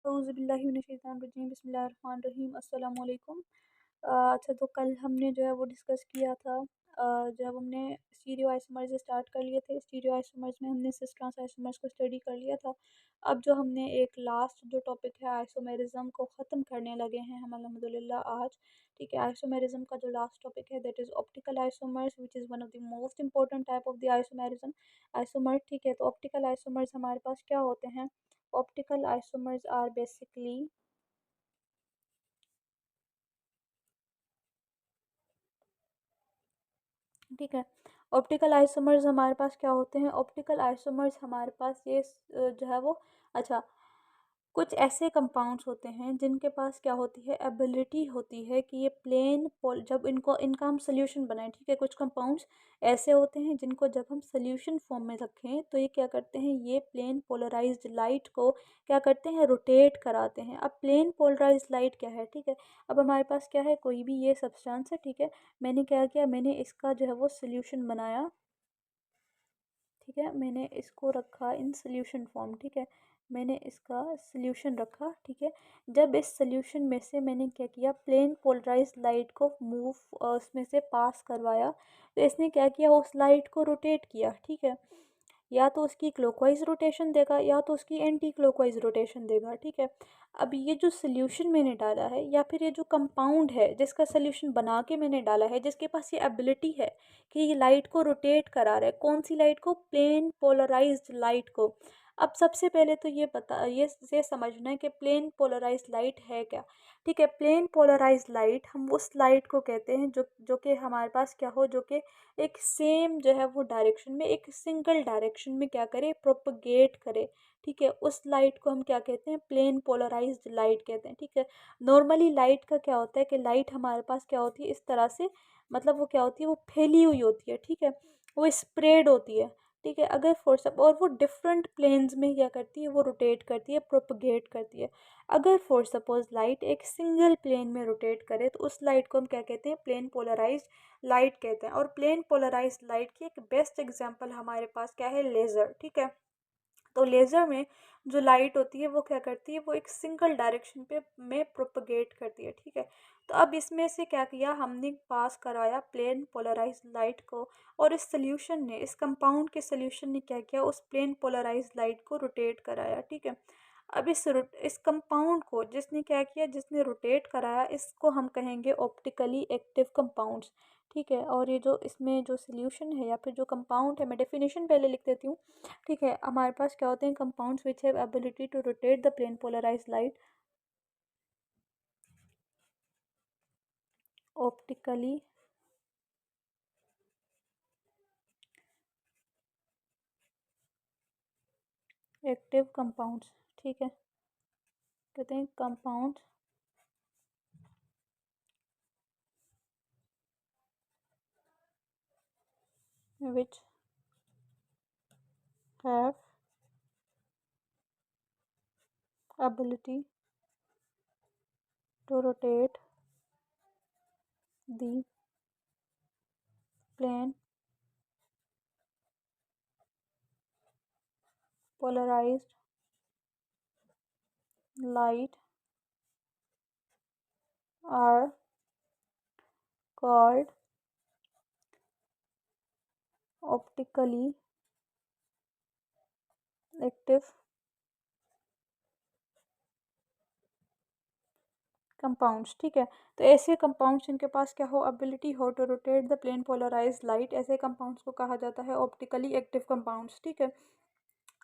औज़ुबिल्लाहिमिनश्शैतानिर्रजीम बिस्मिल्लाहिर्रहमानिर्रहीम अस्सलामु अलैकुम। अच्छा, तो कल हमने जो है वो डिस्कस किया था, जब हमने स्टीरियो आइसोमर्स स्टार्ट कर लिए थे। स्टीरियो आइसोमर्स में हमने सिस ट्रांस आइसोमर्स को स्टडी कर लिया था। अब जो हमने एक लास्ट जो टॉपिक है आइसोमेरिज्म को ख़त्म करने लगे हैं हम अल्हम्दुलिल्लाह आज। ठीक है, आइसोमेरिज्म का जो लास्ट टॉपिक है that is optical isomers which is one of the most important type of the isomerism isomer. ठीक है, तो ऑप्टिकल आइसोमर्स हमारे पास क्या होते हैं? Optical isomers are basically ठीक है। ऑप्टिकल आइसोमर्स हमारे पास क्या होते हैं? ऑप्टिकल आइसोमर्स हमारे पास ये जो है वो अच्छा कुछ ऐसे कंपाउंड्स होते हैं जिनके पास क्या होती है, एबिलिटी होती है कि ये प्लेन पोल जब इनको इनका हम सोल्यूशन बनाएं। ठीक है, कुछ कंपाउंड्स ऐसे होते हैं जिनको जब हम सोल्यूशन फॉर्म में रखें तो ये क्या करते हैं, ये प्लेन पोलराइज्ड लाइट को क्या करते हैं, रोटेट कराते हैं। अब प्लेन पोलराइज्ड लाइट क्या है? ठीक है, अब हमारे पास क्या है, कोई भी ये सब्सटेंस है। ठीक है, मैंने क्या किया, मैंने इसका जो है वो सोल्यूशन बनाया। ठीक है, मैंने इसको रखा इन सोल्यूशन फॉर्म। ठीक है, मैंने इसका सोल्यूशन रखा। ठीक है, जब इस सोल्यूशन में से मैंने क्या किया, प्लेन पोलराइज्ड लाइट को मूव उसमें से पास करवाया, तो इसने क्या किया, उस लाइट को रोटेट किया। ठीक है, या तो उसकी क्लॉकवाइज रोटेशन देगा या तो उसकी एंटी क्लॉकवाइज रोटेशन देगा। ठीक है, अब ये जो सोल्यूशन मैंने डाला है या फिर ये जो कंपाउंड है जिसका सोल्यूशन बना के मैंने डाला है, जिसके पास ये एबिलिटी है कि ये लाइट को रोटेट करा रहा है, कौन सी लाइट को, प्लेन पोलराइज्ड लाइट को। अब सबसे पहले तो ये समझना है कि प्लेन पोलराइज्ड लाइट है क्या। ठीक है, प्लेन पोलराइज्ड लाइट हम उस लाइट को कहते हैं जो जो कि हमारे पास क्या हो, जो कि एक सेम जो है वो डायरेक्शन में, एक सिंगल डायरेक्शन में क्या करे, प्रोपगेट करे। ठीक है, उस लाइट को हम क्या कहते हैं, प्लेन पोलराइज्ड लाइट कहते हैं। ठीक है, नॉर्मली लाइट का क्या होता है कि लाइट हमारे पास क्या होती है, इस तरह से, मतलब वो क्या होती है, वो फैली हुई होती है। ठीक है, वो स्प्रेड होती है। ठीक है, अगर फॉर सब और वो डिफरेंट प्लेन्स में क्या करती है, वो रोटेट करती है, प्रोपगेट करती है। अगर फॉर सपोज लाइट एक सिंगल प्लेन में रोटेट करे तो उस लाइट को हम क्या कहते हैं, प्लेन पोलराइज्ड लाइट कहते हैं। और प्लेन पोलराइज्ड लाइट की एक बेस्ट एग्जांपल हमारे पास क्या है, लेज़र। ठीक है, तो लेज़र में जो लाइट होती है वो क्या करती है, वो एक सिंगल डायरेक्शन पे में प्रोपगेट करती है। ठीक है, तो अब इसमें से क्या किया, हमने पास कराया प्लेन पोलराइज्ड लाइट को, और इस सोल्यूशन ने, इस कंपाउंड के सोल्यूशन ने क्या किया, उस प्लेन पोलराइज्ड लाइट को रोटेट कराया। ठीक है, अब इस कंपाउंड को जिसने क्या किया, जिसने रोटेट कराया, इसको हम कहेंगे ऑप्टिकली एक्टिव कंपाउंड्स। ठीक है, और ये जो इसमें जो सोल्यूशन है या फिर जो कंपाउंड है, मैं डेफिनेशन पहले लिख देती हूँ। ठीक है, हमारे पास क्या होते हैं, compounds which have ability to rotate the plane polarised light optically active compounds. ठीक है, कहते हैं compound which have ability to rotate the plane polarized light are called optically active compounds. ठीक है, तो ऐसे कंपाउंड्स जिनके पास क्या हो, एबिलिटी हो to rotate the plane polarised light, ऐसे कंपाउंड्स को कहा जाता है ऑप्टिकली एक्टिव कंपाउंड्स। ठीक है,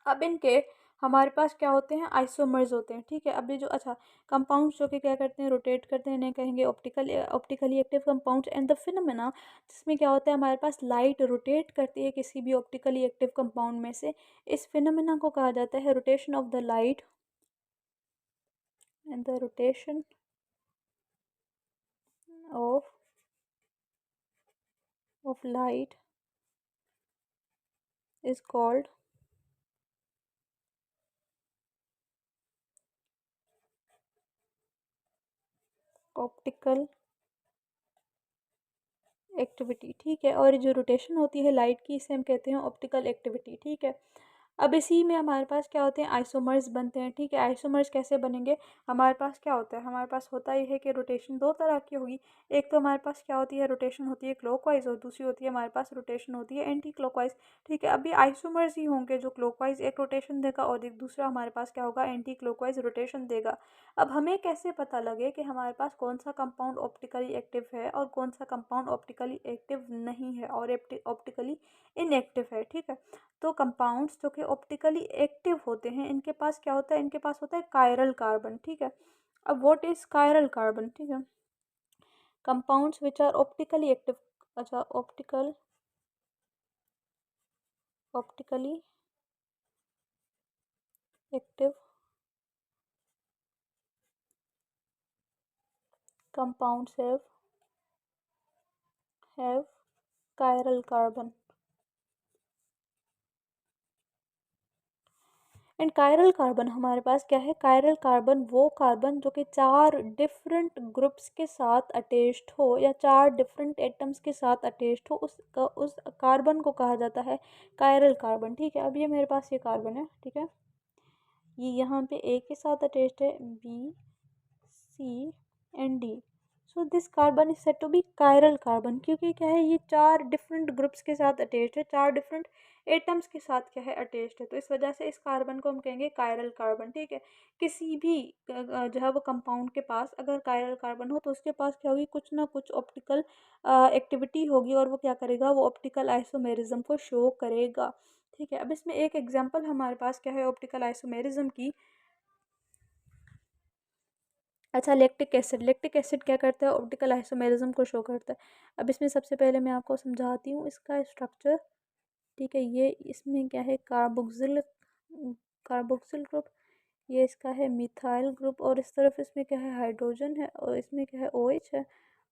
अब इनके हमारे पास क्या होते हैं, आइसोमर्स होते हैं। ठीक है, अब ये जो अच्छा कंपाउंड्स जो कि क्या करते हैं, रोटेट करते हैं, इन्हें कहेंगे optically active compounds. And the phenomena जिसमें क्या होता है, हमारे पास लाइट रोटेट करती है किसी भी ऑप्टिकली एक्टिव कंपाउंड में से, इस फिनोमेना को कहा जाता है rotation of the light. And the rotation of light is called optical activity. ठीक है, और जो रोटेशन होती है लाइट की, इसे हम कहते हैं ऑप्टिकल एक्टिविटी। ठीक है, अब इसी में हमारे पास क्या होते हैं, आइसोमर्स बनते हैं। ठीक है, आइसोमर्स कैसे बनेंगे, हमारे पास क्या होता है, हमारे पास होता ही है कि रोटेशन दो तरह की होगी। एक तो हमारे पास क्या होती है, रोटेशन होती है क्लॉकवाइज, और दूसरी होती है हमारे पास रोटेशन होती है एंटी क्लॉकवाइज। ठीक है, अभी आइसोमर्स ही होंगे जो क्लॉकवाइज एक रोटेशन देगा और एक दूसरा हमारे पास क्या होगा, एंटी क्लॉकवाइज रोटेशन देगा। अब हमें कैसे पता लगे कि हमारे पास कौन सा कंपाउंड ऑप्टिकली एक्टिव है और कौन सा कंपाउंड ऑप्टिकली एक्टिव नहीं है और ऑप्टिकली इनएक्टिव है। ठीक है, तो कंपाउंड्स जो कि ऑप्टिकली एक्टिव होते हैं इनके पास क्या होता है, इनके पास होता है कायरल कार्बन। ठीक है, अब व्हाट इज कायरल कार्बन। ठीक है, compounds which are optically active, अच्छा optically active compounds have chiral carbon. And chiral carbon हमारे पास क्या है, कायरल कार्बन वो कार्बन जो कि 4 डिफरेंट ग्रुप्स के साथ अटैच्ड हो या 4 डिफरेंट एटम्स के साथ अटैच्ड हो, उस कार्बन को कहा जाता है कायरल कार्बन। ठीक है, अब ये मेरे पास ये कार्बन है। ठीक है, ये यहाँ पे ए के साथ अटैच्ड है, B C and D. So this carbon is said to be chiral carbon, क्योंकि क्या है, ये 4 डिफरेंट ग्रुप्स के साथ अटैच्ड है, 4 डिफरेंट एटम्स के साथ क्या है, अटैच्ड है। तो इस वजह से इस कार्बन को हम कहेंगे कायरल कार्बन। ठीक है, किसी भी जो है वो कंपाउंड के पास अगर कायरल कार्बन हो तो उसके पास क्या होगी, कुछ ना कुछ ऑप्टिकल एक्टिविटी होगी और वो क्या करेगा, वो ऑप्टिकल आइसोमेरिज्म को शो करेगा। ठीक है, अब इसमें एक एग्जांपल हमारे पास क्या है ऑप्टिकल आइसोमेरिज्म की। अच्छा, लैक्टिक एसिड क्या करता है, ऑप्टिकल आइसोमेरिज्म को शो करता है। अब इसमें सबसे पहले मैं आपको समझाती हूँ इसका स्ट्रक्चर। ठीक है, ये इसमें क्या है, कार्बोक्सिल ग्रुप, ये इसका है मिथाइल ग्रुप, और इस तरफ इसमें क्या है, हाइड्रोजन है, और इसमें क्या है, OH है,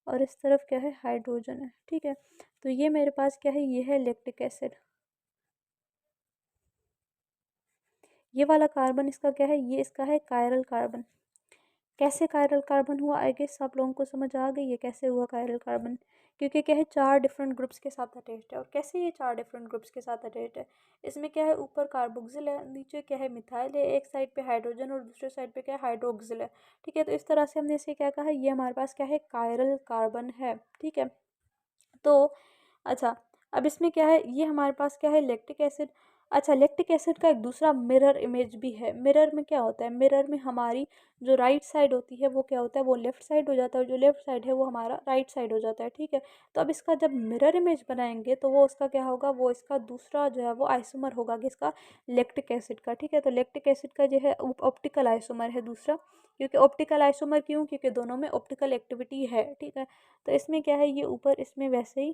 और इस तरफ क्या है, हाइड्रोजन है। ठीक है, तो ये मेरे पास क्या है, ये है लैक्टिक एसिड। ये वाला कार्बन इसका क्या है, ये इसका है कायरल कार्बन। कैसे कायरल कार्बन हुआ, आई गेस आप लोगों को समझ आ गई है कैसे हुआ कायरल कार्बन। क्योंकि क्या है, 4 डिफरेंट ग्रुप्स के साथ अटैच्ड है। और कैसे ये 4 डिफरेंट ग्रुप्स के साथ अटैच्ड है, इसमें क्या है, ऊपर कार्बोक्सिल है, नीचे क्या है, मिथाइल है, एक साइड पे हाइड्रोजन और दूसरे साइड पे क्या है, हाइड्रोक्सिल है। ठीक है, तो इस तरह से हमने इसे क्या कहा, ये हमारे पास क्या है, कायरल कार्बन है। ठीक है, तो अच्छा, अब इसमें क्या है, ये हमारे पास क्या है, लैक्टिक एसिड। अच्छा, लैक्टिक एसिड का एक दूसरा मिरर इमेज भी है। मिरर में क्या होता है, मिरर में हमारी जो राइट साइड होती है वो क्या होता है, वो लेफ्ट साइड हो जाता है, और जो लेफ्ट साइड है वो हमारा राइट साइड हो जाता है। ठीक है, तो अब इसका जब मिरर इमेज बनाएंगे तो वो उसका क्या होगा, वो इसका दूसरा जो है वो आइसोमर होगा किसका, लैक्टिक एसिड का। ठीक है, तो लैक्टिक एसिड का जो है ऑप्टिकल आइसोमर है दूसरा। क्योंकि ऑप्टिकल आइसोमर क्यों, क्योंकि दोनों में ऑप्टिकल एक्टिविटी है। ठीक है, तो इसमें क्या है, ये ऊपर इसमें वैसे ही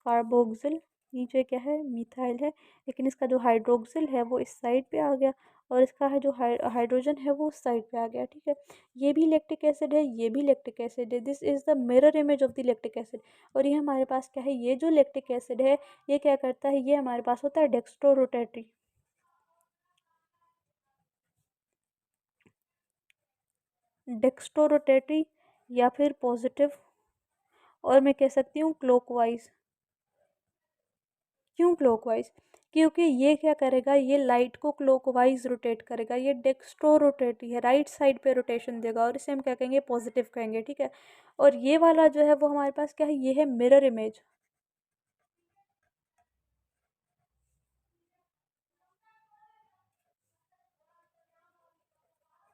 कार्बोक्सिल, नीचे क्या है, मिथाइल है, लेकिन इसका जो हाइड्रोक्सिल है वो इस साइड पे आ गया, और इसका है जो हाइड्रोजन है वो उस साइड पे आ गया। ठीक है, ये भी लैक्टिक एसिड है, ये भी लैक्टिक एसिड है, this is the mirror image of the lactic acid. और ये हमारे पास क्या है, ये जो लैक्टिक एसिड है ये क्या करता है, ये हमारे पास होता है डेक्स्ट्रो रोटेटरी, डेक्स्ट्रो रोटेटरी, या फिर पॉजिटिव, और मैं कह सकती हूँ क्लॉकवाइज। क्यों क्लॉकवाइज, क्योंकि ये क्या करेगा, ये लाइट को क्लॉकवाइज रोटेट करेगा, ये डेक्स्ट्रो रोटेटरी है, राइट साइड पे रोटेशन देगा, और इसे हम क्या कहेंगे, पॉजिटिव कहेंगे। ठीक है, और ये वाला जो है वो हमारे पास क्या है, ये है मिरर इमेज।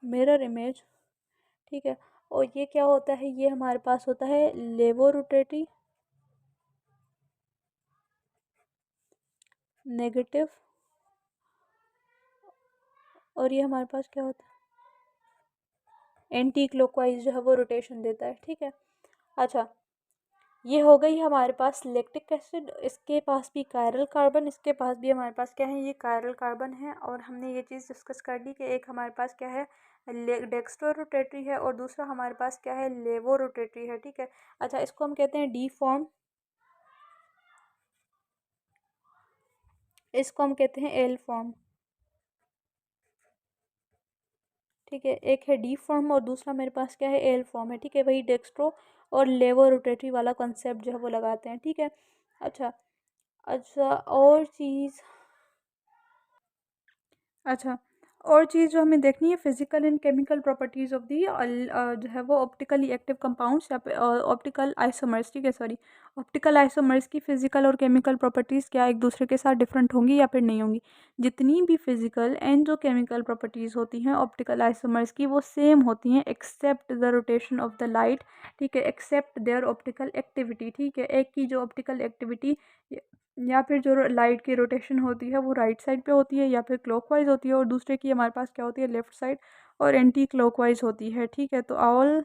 मिरर इमेज, ठीक है, और ये क्या होता है, ये हमारे पास होता है लेवो रोटेटरी, नेगेटिव, और ये हमारे पास क्या होता है, एंटी क्लॉकवाइज जो है वो रोटेशन देता है। ठीक है, अच्छा, ये हो गई हमारे पास लैक्टिक एसिड, इसके पास भी कायरल कार्बन, इसके पास भी हमारे पास क्या है, ये कायरल कार्बन है। और हमने ये चीज़ डिस्कस कर ली कि एक हमारे पास क्या है, डेक्स्ट्रो रोटेटरी है, और दूसरा हमारे पास क्या है, लेवो रोटेटरी है। ठीक है, अच्छा, इसको हम कहते हैं डी फॉर्म, इसको हम कहते हैं एल फॉर्म। ठीक है, एक है डी फॉर्म और दूसरा मेरे पास क्या है, एल फॉर्म है। ठीक है, वही डेक्स्ट्रो और लेवो रोटेटरी वाला कॉन्सेप्ट जो है वो लगाते हैं। ठीक है, अच्छा, अच्छा, और चीज़ अच्छा, और चीज़ जो हमें देखनी है, physical and chemical properties of the जो है वो ऑप्टिकली एक्टिव कंपाउंड्स या फिर ऑप्टिकल आइसोमर्स, ठीक है, सॉरी, ऑप्टिकल आइसोमर्स की फिजिकल और केमिकल प्रॉपर्टीज़ क्या एक दूसरे के साथ डिफरेंट होंगी या फिर नहीं होंगी? जितनी भी फिजिकल एंड जो केमिकल प्रॉपर्टीज़ होती हैं ऑप्टिकल आइसोमर्स की, वो सेम होती हैं except the rotation of the light, ठीक है, एक्सेप्ट देयर ऑप्टिकल एक्टिविटी, ठीक है। एक की जो ऑप्टिकल एक्टिविटी या फिर जो लाइट की रोटेशन होती है वो राइट साइड पे होती है या फिर क्लॉकवाइज होती है, और दूसरे की हमारे पास क्या होती है, लेफ्ट साइड और एंटी क्लॉकवाइज होती है, ठीक है। तो all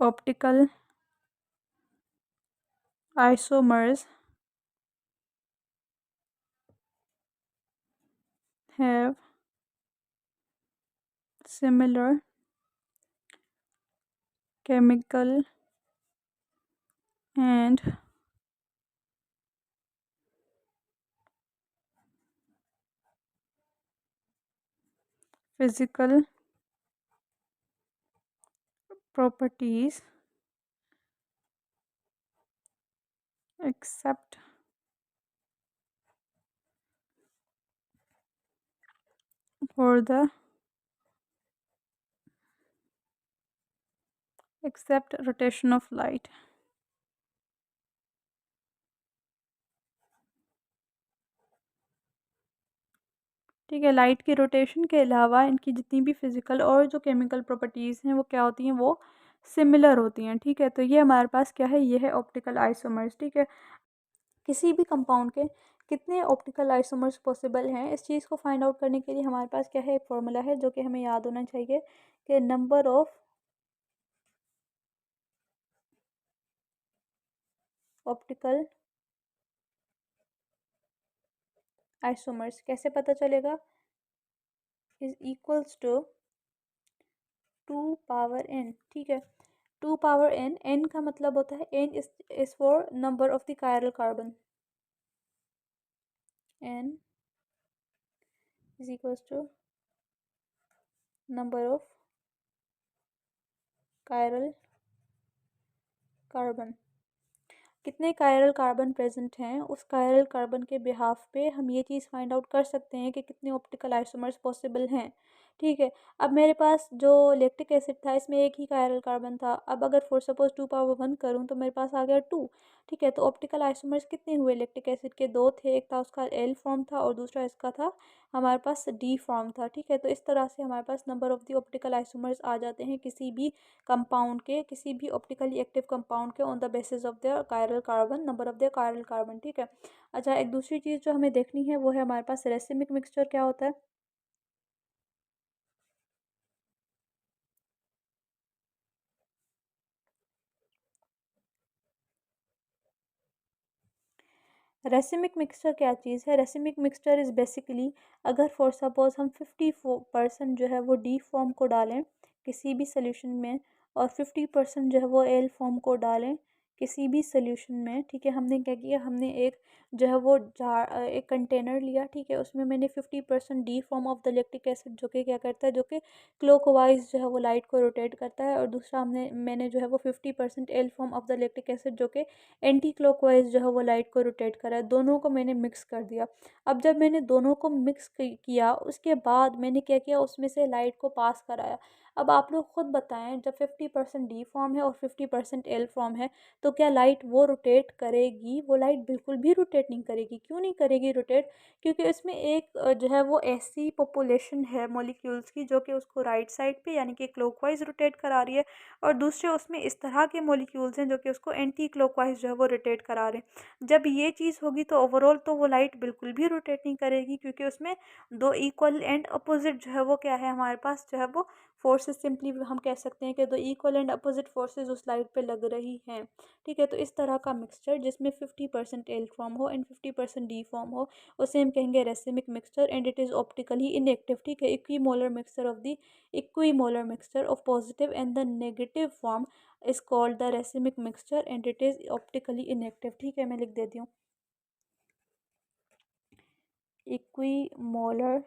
optical isomers have similar chemical and physical properties except for the except rotation of light, ठीक है। लाइट की रोटेशन के अलावा इनकी जितनी भी फिजिकल और जो केमिकल प्रॉपर्टीज़ हैं वो क्या होती हैं, वो सिमिलर होती हैं, ठीक है। तो ये हमारे पास क्या है, ये है ऑप्टिकल आइसोमर्स, ठीक है। किसी भी कंपाउंड के कितने ऑप्टिकल आइसोमर्स पॉसिबल हैं, इस चीज़ को फाइंड आउट करने के लिए हमारे पास क्या है, एक फॉर्मूला है जो कि हमें याद होना चाहिए कि नंबर ऑफ ऑप्टिकल आइसोमर्स कैसे पता चलेगा, is equals to 2 power n, ठीक है। 2 पावर n, n का मतलब होता है, n is for number of the chiral carbon, n is equals to number of chiral carbon. कितने कायरल कार्बन प्रेजेंट हैं, उस कायरल कार्बन के बिहाफ पे हम ये चीज़ फाइंड आउट कर सकते हैं कि कितने ऑप्टिकल आइसोमर्स पॉसिबल हैं, ठीक है। अब मेरे पास जो लैक्टिक एसिड था इसमें एक ही कायरल कार्बन था, अब अगर फॉर सपोज 2 पावर 1 करूँ तो मेरे पास आ गया 2, ठीक है। तो ऑप्टिकल आइसोमर्स कितने हुए लैक्टिक एसिड के, दो थे, एक था उसका एल फॉर्म था और दूसरा इसका था हमारे पास डी फॉर्म था, ठीक है। तो इस तरह से हमारे पास number of the optical isomers आ जाते हैं किसी भी कंपाउंड के, किसी भी ऑप्टिकली एक्टिव कंपाउंड के, on the basis of their chiral carbon, number of their chiral carbon, ठीक है। अच्छा, एक दूसरी चीज़ जो हमें देखनी है वो है हमारे पास रेसिमिक मिक्सचर क्या होता है। रेसिमिक मिक्सचर क्या चीज़ है, रेसिमिक मिक्सचर इज़ बेसिकली, अगर फॉर सपोज हम 50% जो है वो डी फॉर्म को डालें किसी भी सोल्यूशन में और 50% जो है वो एल फॉर्म को डालें किसी भी सोल्यूशन में, ठीक है। हमने क्या किया, हमने एक जो है वो जार एक कंटेनर लिया, ठीक है, उसमें मैंने 50% D form of the lactic acid जो कि क्या करता है, जो कि क्लॉकवाइज जो है वो लाइट को रोटेट करता है, और दूसरा मैंने जो है वो 50% L form of the lactic acid जो कि एंटी क्लॉकवाइज जो है वो लाइट को रोटेट करा है, दोनों को मैंने मिक्स कर दिया। अब जब मैंने दोनों को मिक्स किया उसके बाद मैंने क्या किया, उसमें से लाइट को पास कराया। अब आप लोग खुद बताएं, जब 50% डी फॉर्म है और 50% एल फॉर्म है तो क्या लाइट वो रोटेट करेगी, वो लाइट बिल्कुल भी रोटेट नहीं करेगी। क्यों नहीं करेगी रोटेट, क्योंकि इसमें एक जो है वो ऐसी पॉपुलेशन है मॉलिक्यूल्स की जो कि उसको राइट साइड पे यानी कि क्लॉकवाइज रोटेट करा रही है, और दूसरे उसमें इस तरह के मॉलिक्यूल्स हैं जो कि उसको एंटी क्लॉकवाइज जो है वो रोटेट करा रहे हैं। जब ये चीज़ होगी तो ओवरऑल तो वो लाइट बिल्कुल भी रोटेट नहीं करेगी, क्योंकि उसमें दो इक्वल एंड अपोजिट जो है वो क्या है हमारे पास, जो है वो फोर्सेस, सिंपली हम कह सकते हैं कि दो इक्वल एंड अपोजिट फोर्सेस उस लाइट पे लग रही हैं, ठीक है। तो इस तरह का मिक्सचर जिसमें 50% एल फॉर्म हो एंड 50% डी फॉर्म हो, उसे हम कहेंगे racemic mixture, and it is optically inactive, ठीक है। Equimolar mixture of the equimolar mixture of positive and the negative form is called the racemic mixture and it is optically inactive, ठीक है। मैं लिख देती हूँ, equimolar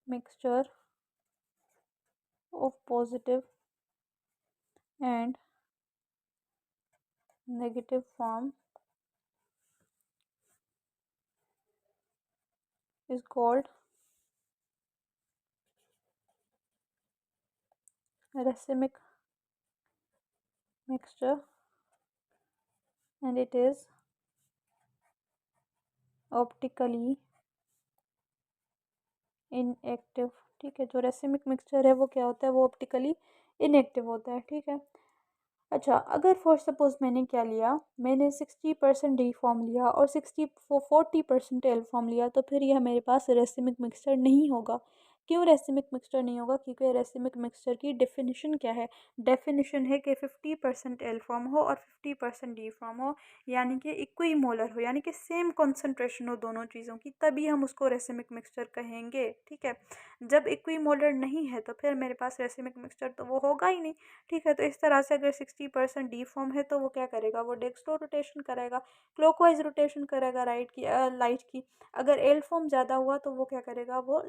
mixture of positive and negative form is called racemic mixture and it is optically inactive। ठीक है, जो racemic mixture है वो क्या होता है, वो ऑप्टिकली इनएक्टिव होता है। ठीक है। अच्छा, अगर फॉर सपोज मैंने क्या लिया, मैंने 60% डी फॉर्म लिया और 40% एल फॉर्म लिया, तो फिर यह मेरे पास रेसिमिक मिक्सचर नहीं होगा। क्यों रेसिमिक मिक्सचर नहीं होगा? क्योंकि रेसिमिक मिक्सचर की डेफिनेशन क्या है? डेफिनेशन है कि 50% एल फॉर्म हो और 50% डी फॉर्म हो, यानी कि इक्वी मोलर हो, यानी कि सेम कॉन्सेंट्रेशन हो दोनों चीज़ों की, तभी हम उसको रेसिमिक मिक्सचर कहेंगे। ठीक है। जब इक्वी मोलर नहीं है तो फिर मेरे पास रेसिमिक मिक्सचर तो वो होगा ही नहीं। ठीक है। तो इस तरह से अगर 60% डी फॉर्म है तो वो क्या करेगा, वो डेक्स्ट्रो रोटेशन करेगा, क्लॉकवाइज रोटेशन करेगा राइट की लाइट की। अगर एल फॉर्म ज़्यादा हुआ तो वो क्या करेगा, वो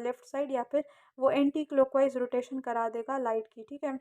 लेफ्ट साइड या फिर वो एंटी क्लॉकवाइज रोटेशन करा देगा लाइट की। ठीक है।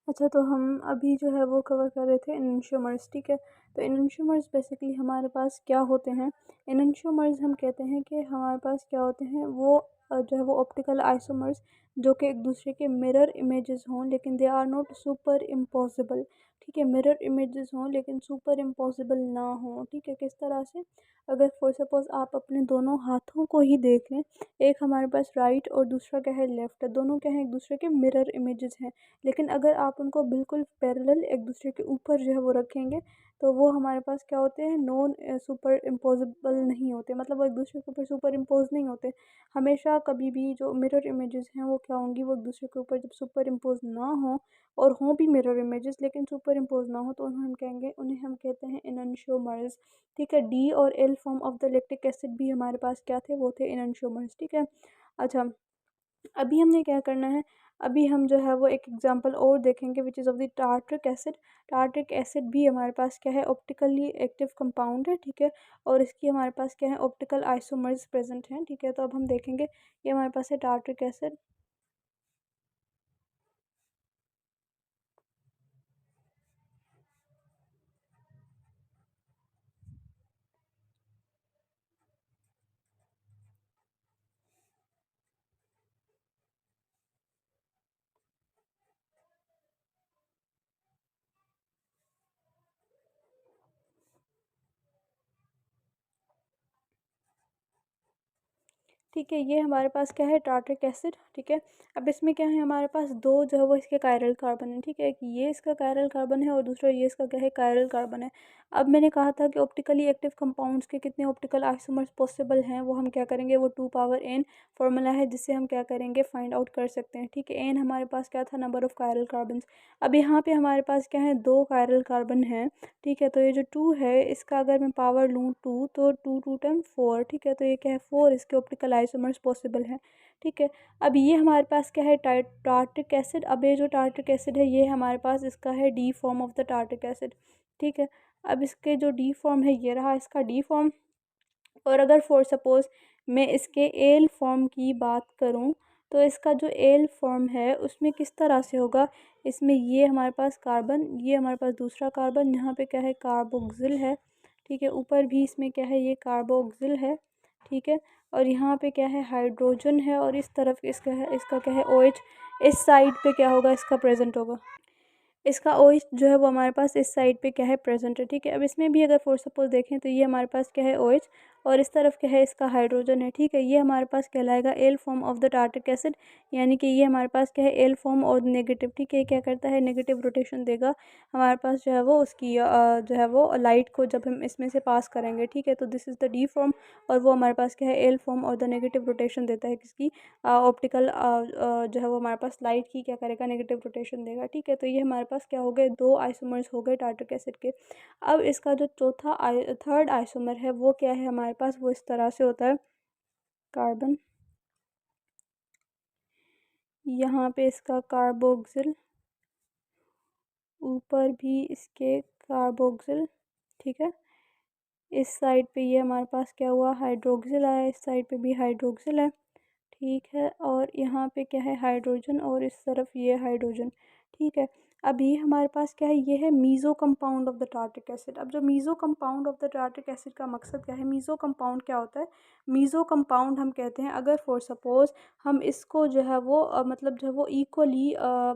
अच्छा, तो हम अभी जो है वो कवर कर रहे थे एनेंशियोमर्स। ठीक है। तो एनेंशियोमर्स बेसिकली हमारे पास क्या होते हैं? एनेंशियोमर्स हम कहते हैं कि हमारे पास क्या होते हैं, वो जो है वो ऑप्टिकल आइसोमर्स जो कि एक दूसरे के मिरर इमेजेस हों, लेकिन they are not super impossible. ठीक है, मिरर इमेजेस हों लेकिन सुपर इम्पॉसिबल ना हो। ठीक है, किस तरह से? अगर फॉर सपोज आप अपने दोनों हाथों को ही देख लें, एक हमारे पास राइट और दूसरा क्या है, लेफ्ट है, दोनों क्या है, एक दूसरे के मिरर इमेजेस हैं। लेकिन अगर आप उनको बिल्कुल पैरेलल एक दूसरे के ऊपर जो है वो रखेंगे, तो वो हमारे पास क्या होते हैं, नॉन सुपर इम्पोजिबल नहीं होते, मतलब वो एक दूसरे के ऊपर सुपर इम्पोज नहीं होते। हमेशा कभी भी जो मिरर इमेजेस हैं वो क्या होंगी, वो एक दूसरे के ऊपर जब सुपर इम्पोज ना हो, और हों भी मिरर इमेजेस लेकिन सुपर इम्पोज ना हो, तो उन्हें हम कहेंगे, उन्हें हम कहते हैं एनेंशियोमर्स। ठीक है। डी और L form of the lactic acid भी हमारे पास क्या थे, वो थे एनेंशियोमर्स। ठीक है। अच्छा, अभी हमने क्या करना है, अभी हम जो है वो एक एग्जांपल और देखेंगे which is of the tartaric acid. Tartaric acid भी हमारे पास क्या है, ऑप्टिकली एक्टिव कंपाउंड है। ठीक है। और इसकी हमारे पास क्या है, ऑप्टिकल आइसोमर्स प्रेजेंट हैं। ठीक है। तो अब हम देखेंगे, ये हमारे पास है टार्ट्रिक एसिड। ठीक है, ये हमारे पास क्या है, टार्ट्रिक एसिड। ठीक है। अब इसमें क्या है, हमारे पास दो जो है वो इसके कायरल कार्बन है। ठीक है, एक ये इसका कायरल कार्बन है और दूसरा ये इसका क्या है, कायरल कार्बन है। अब मैंने कहा था कि ऑप्टिकली एक्टिव कंपाउंड्स के कितने ऑप्टिकल आइसोमर्स पॉसिबल हैं, वो हम क्या करेंगे, वो 2 पावर n फॉर्मूला है जिससे हम क्या करेंगे, फाइंड आउट कर सकते हैं। ठीक है। एन हमारे पास क्या था, नंबर ऑफ कायरल कार्बन। अब यहाँ पे हमारे पास क्या है, दो कायरल कार्बन है। ठीक है। तो ये जो 2 है, इसका अगर मैं पावर लूँ 2, तो 2 2 10 4। ठीक है। तो ये क्या है, 4 इसके ऑप्टिकल आइसोमर्स पॉसिबल हैं। ठीक है। अब ये हमारे पास क्या है, टार्ट्रिक एसिड। अब ये जो टार्ट्रिक एसिड है, ये हमारे पास इसका है D form of the tartaric acid. ठीक है। अब इसके जो डी फॉर्म है, ये रहा इसका डी फॉर्म। और अगर फॉर सपोज़ मैं इसके एल फॉर्म की बात करूं, तो इसका जो एल फॉर्म है उसमें किस तरह से होगा, इसमें ये हमारे पास कार्बन, ये हमारे पास दूसरा कार्बन, यहाँ पे क्या है, कार्बोक्सिल है। ठीक है। ऊपर भी इसमें क्या है, ये कार्बोक्सिल है। ठीक है। और यहाँ पे क्या है, हाइड्रोजन है, और इस तरफ इसका है, इसका क्या है, OH। इस साइड पे क्या होगा, इसका प्रेजेंट होगा, इसका OH जो है वो हमारे पास इस साइड पे क्या है, प्रेजेंट है। ठीक है। अब इसमें भी अगर फॉर सपोज देखें तो ये हमारे पास क्या है, OH, और इस तरफ क्या है, इसका हाइड्रोजन है। ठीक है। ये हमारे पास कहलाएगा L form of the tartaric acid, यानी कि ये हमारे पास क्या है, एल फॉर्म और नेगेटिव। ठीक है। ये क्या करता है, नेगेटिव रोटेशन देगा हमारे पास जो है वो उसकी जो है वो लाइट को जब हम इसमें से पास करेंगे। ठीक है। तो this is the D form, और वो हमारे पास क्या है, एल फॉर्म और द नेगेटिव रोटेशन देता है किसकी, ऑप्टिकल जो है वो हमारे पास लाइट की क्या करेगा, नेगेटिव रोटेशन देगा। ठीक है। तो ये हमारे पास क्या हो गए, दो आइसोमर्स हो गए टार्ट्रिक एसिड के। अब इसका जो थर्ड आइसोमर है वो क्या है हमारे पास, वो इस तरह से होता है, कार्बन, यहाँ पे इसका कार्बोक्सिल, ऊपर भी इसके कार्बोक्सिल। ठीक है। इस साइड पे ये हमारे पास क्या हुआ, हाइड्रोक्सिल आया, इस साइड पे भी हाइड्रोक्सिल है। ठीक है। और यहाँ पे क्या है, हाइड्रोजन, और इस तरफ ये हाइड्रोजन। ठीक है। अब ये हमारे पास क्या है, ये है meso compound of the tartaric acid. अब जो meso compound of the tartaric acid का मकसद क्या है, मीज़ो कंपाउंड क्या होता है, मीज़ो कंपाउंड हम कहते हैं अगर फॉर सपोज़ हम इसको जो है वो मतलब जो है वो इक्वली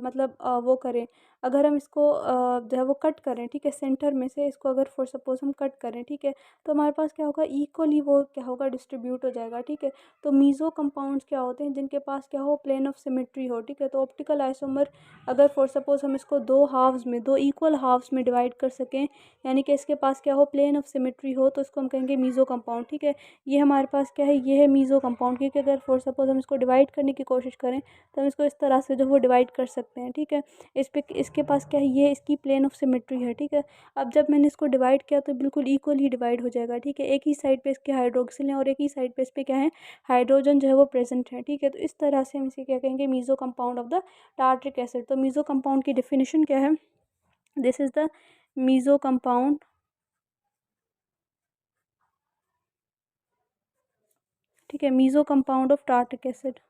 मतलब वो करें, अगर हम इसको जो है वो कट करें, ठीक है, सेंटर में से इसको अगर फॉर सपोज़ हम कट करें, ठीक है, तो हमारे पास क्या होगा, इक्वली वो क्या होगा, डिस्ट्रीब्यूट हो जाएगा, ठीक है। तो मीज़ो कंपाउंड्स क्या होते हैं, जिनके पास क्या हो, प्लेन ऑफ सिमेट्री हो, ठीक है। तो ऑप्टिकल आइसोमर अगर फॉर सपोज़ हम इसको दो हाफ्स में, दो इक्वल हाफ्स में डिवाइड कर सकें, यानी कि इसके पास क्या हो, प्लेन ऑफ सिमेट्री हो, तो इसको हम कहेंगे मीज़ो कंपाउंड, ठीक है। ये हमारे पास क्या है, ये है मीज़ो कंपाउंड, क्योंकि अगर फॉर सपोज़ हम इसको डिवाइड करने की कोशिश करें तो हम इसको इस तरह से जो वो डिवाइड कर सकते हैं, ठीक है। इस पे इसके पास क्या है, ये इसकी प्लेन ऑफ सिमेट्री है, ठीक है। अब जब मैंने इसको डिवाइड किया तो बिल्कुल इक्वल ही डिवाइड हो जाएगा, ठीक है। एक ही साइड पे इसके हाइड्रोक्सिल हैं और एक ही साइड पे इस पे क्या है, हाइड्रोजन जो है वो प्रेजेंट है, ठीक है। तो इस तरह से हम इसे क्या कहेंगे, meso compound of the tartaric acid. तो मीज़ो कंपाउंड की डेफिनेशन क्या है, this is the meso compound, ठीक है, meso compound of tartaric acid.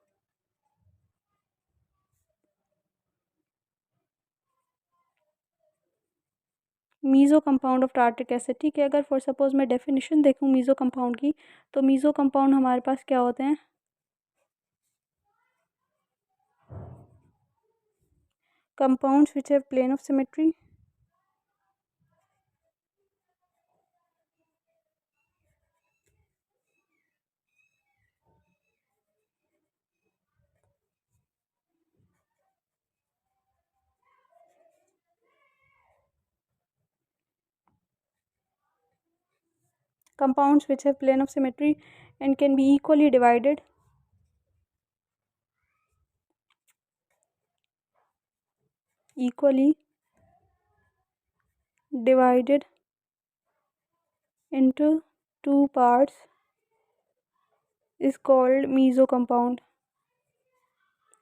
Meso compound of tartaric acid, ठीक है। अगर फॉर सपोज मैं डेफिनेशन देखूँ मीज़ो कंपाउंड की, तो मीज़ो कंपाउंड हमारे पास क्या होते हैं, compounds which have plane of symmetry, compounds which have plane of symmetry and can be equally divided equally divided into two parts is called meso compound,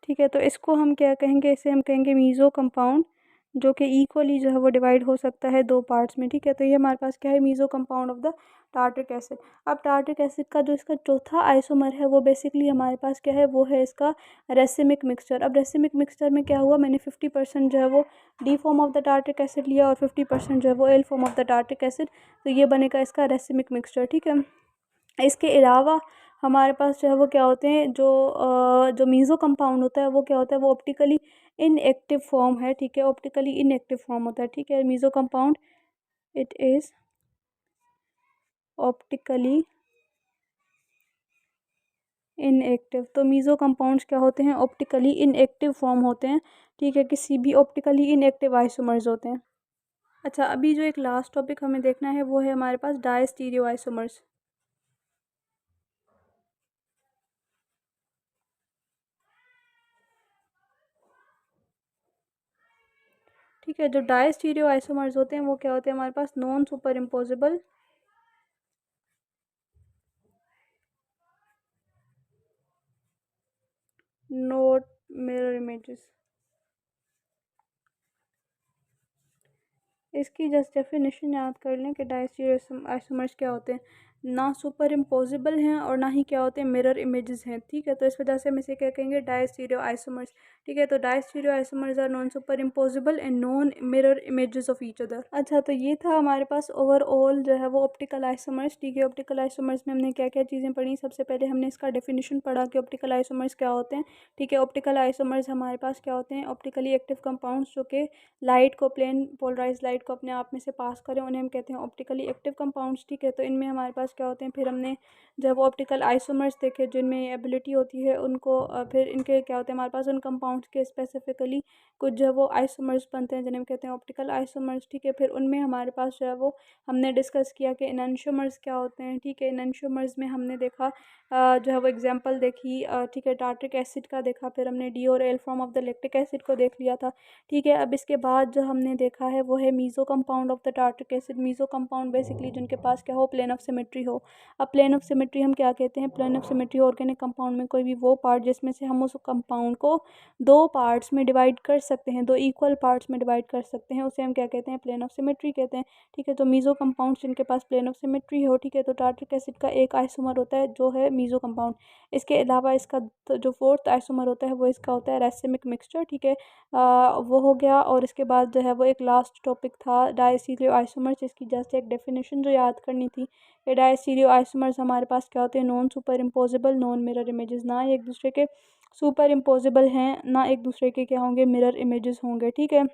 ठीक है। तो इसको हम क्या कहेंगे, इसे हम कहेंगे मीज़ो कंपाउंड, जो कि इक्वली जो है वो डिवाइड हो सकता है दो पार्ट्स में, ठीक है। तो ये हमारे पास क्या है, meso compound of the tartaric acid. अब टार्ट्रिक एसिड का जो इसका चौथा आइसोमर है वो बेसिकली हमारे पास क्या है, वो है इसका रेसिमिक मिक्सचर। अब रेसिमिक मिक्सचर में क्या हुआ, मैंने 50% जो है वो D form of the tartaric acid लिया और 50% जो है वो L form of the tartaric acid, तो ये बनेगा इसका रेसिमिक मिक्सचर, ठीक है। इसके अलावा हमारे पास जो है वो क्या होते हैं, जो मीज़ो कंपाउंड होता है वो क्या होता है, वो ऑप्टिकली इनएक्टिव फॉर्म है, ठीक है, ऑप्टिकली इनएक्टिव फॉर्म होता है, ठीक है। Meso compound it is optically inactive. तो मीज़ो कंपाउंड्स क्या होते हैं, ऑप्टिकली इनएक्टिव फॉर्म होते हैं, ठीक है, किसी भी ऑप्टिकली इनएक्टिव आइसोमर्स होते हैं। अच्छा, अभी जो एक लास्ट टॉपिक हमें देखना है वो है हमारे पास डायस्टीरियो आइसोमर्स। ठीक है, जो डायस्टीरियो आइसोमर्स होते हैं वो क्या होते हैं हमारे पास, non super impossible not mirror images. इसकी जस्ट डेफिनेशन याद कर लें कि डायस्टीरियो आइसोमर्स क्या होते हैं, ना सुपर इम्पोजिबल हैं और ना ही क्या होते हैं, मिरर इमेजेस हैं, ठीक है। तो इस वजह से हम इसे क्या कहेंगे, डायस्टीरियो आइसोमर्स, ठीक है। तो diastereo isomers are non super impossible and non mirror images of each other. अच्छा, तो ये था हमारे पास ओवरऑल जो है वो ऑप्टिकल आइसोमर्स, ठीक है। ऑप्टिकल आइसोमर्स में हमने क्या क्या चीज़ें पढ़ी, सबसे पहले हमने इसका डेफिनेशन पढ़ा कि ऑप्टिकल आइसोमर्स क्या होते हैं, ठीक है। ऑप्टिकल आइसोमर्स हमारे पास क्या होते हैं, ऑप्टिकली एक्टिव कंपाउंड्स जो कि लाइट को, प्लेन पोलराइज लाइट को अपने आप में से पास करें, उन्हें हम कहते हैं ऑप्टिकली एक्टिव कंपाउंड्स, ठीक है। तो इनमें हमारे पास क्या होते हैं, फिर हमने जब ऑप्टिकल आइसोमर्स देखे जिनमें ये एबिलिटी होती है उनको, फिर इनके क्या होते हैं हमारे पास, उन कंपाउंड्स के स्पेसिफिकली कुछ जो है वो आइसोमर्स बनते हैं जिन्हें हम कहते हैं ऑप्टिकल आइसोमर्स, ठीक है। फिर उनमें हमारे पास जो है वो हमने डिस्कस किया कि इनैंशियोमर्स क्या होते हैं, ठीक है। इनैंशियोमर्स में हमने देखा जो है वो एग्जांपल देखी, ठीक है, टार्ट्रिक एसिड का देखा, फिर हमने डी और L form of the lactic acid को देख लिया था, ठीक है। अब इसके बाद जो हमने देखा है वो है meso compound of the tartaric acid. Meso compound basically जिनके पास क्या हो, प्लेन ऑफ सिमेट्री सिमेट्री हो। अब प्लेन ऑफ सिमेट्री हम क्या कहते हैं? Plane of symmetry organic compound में कोई भी वो पार्ट जिसमें से हम उस कंपाउंड को दो पार्ट्स में डिवाइड कर सकते हैं, दो इक्वल पार्ट्स में डिवाइड कर सकते हैं, उसे हम क्या कहते हैं? प्लेन ऑफ सिमेट्री कहते हैं। ठीक है, तो मीज़ो कंपाउंड्स जिनके पास प्लेन ऑफ सिमेट्री हो, ठीक है, तो टार्ट्रिक एसिड का एक आइसोमर होता है जो है मीज़ो कंपाउंड। इसके अलावा इसका जो फोर्थ आइसोमर होता है वो इसका होता है रैसिमिक मिक्सचर। ठीक है, वो हो गया। और इसके बाद जो है वो एक लास्ट टॉपिक था डायस्टीरियो आइसोमर्स, जिसकी जस्ट एक डेफिनेशन जो याद करनी थी। ये डायस्टीरियो आइसोमर्स हमारे पास क्या होते हैं? Non super imposable, non mirror images, ना एक दूसरे के सुपर इम्पोजिबल हैं, ना एक दूसरे के क्या होंगे? मिरर इमेजेस होंगे। ठीक है,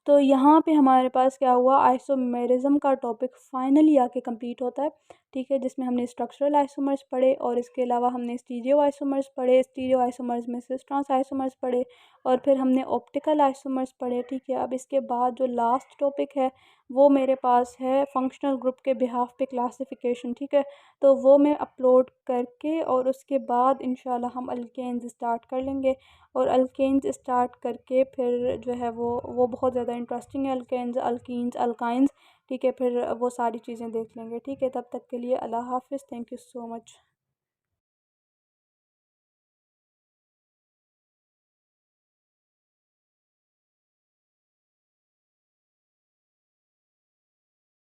तो यहाँ पे हमारे पास क्या हुआ? आइसोमेरिज्म का टॉपिक फाइनली आके कंप्लीट होता है। ठीक है, जिसमें हमने स्ट्रक्चरल आइसोमर्स पढ़े और इसके अलावा हमने स्टीरियो आइसोमर्स पढ़े, स्टीरियो आइसोमर्स में सिस ट्रांस आइसोमर्स पढ़े और फिर हमने ऑप्टिकल आइसोमर्स पढ़े। ठीक है, अब इसके बाद जो लास्ट टॉपिक है वो मेरे पास है फंक्शनल ग्रुप के बिहाफ पे क्लासिफिकेशन। ठीक है, तो वो मैं अपलोड करके और उसके बाद इंशाल्लाह हम अल्केन्स स्टार्ट कर लेंगे। और अल्केन्स स्टार्ट करके फिर जो है वो बहुत ज़्यादा इंटरेस्टिंग है, अल्केन्स, अल्कीन्स, अल्काइंस। ठीक है, फिर वो सारी चीज़ें देख लेंगे। ठीक है, तब तक के लिए अल्लाह हाफ़िज़। Thank you so much.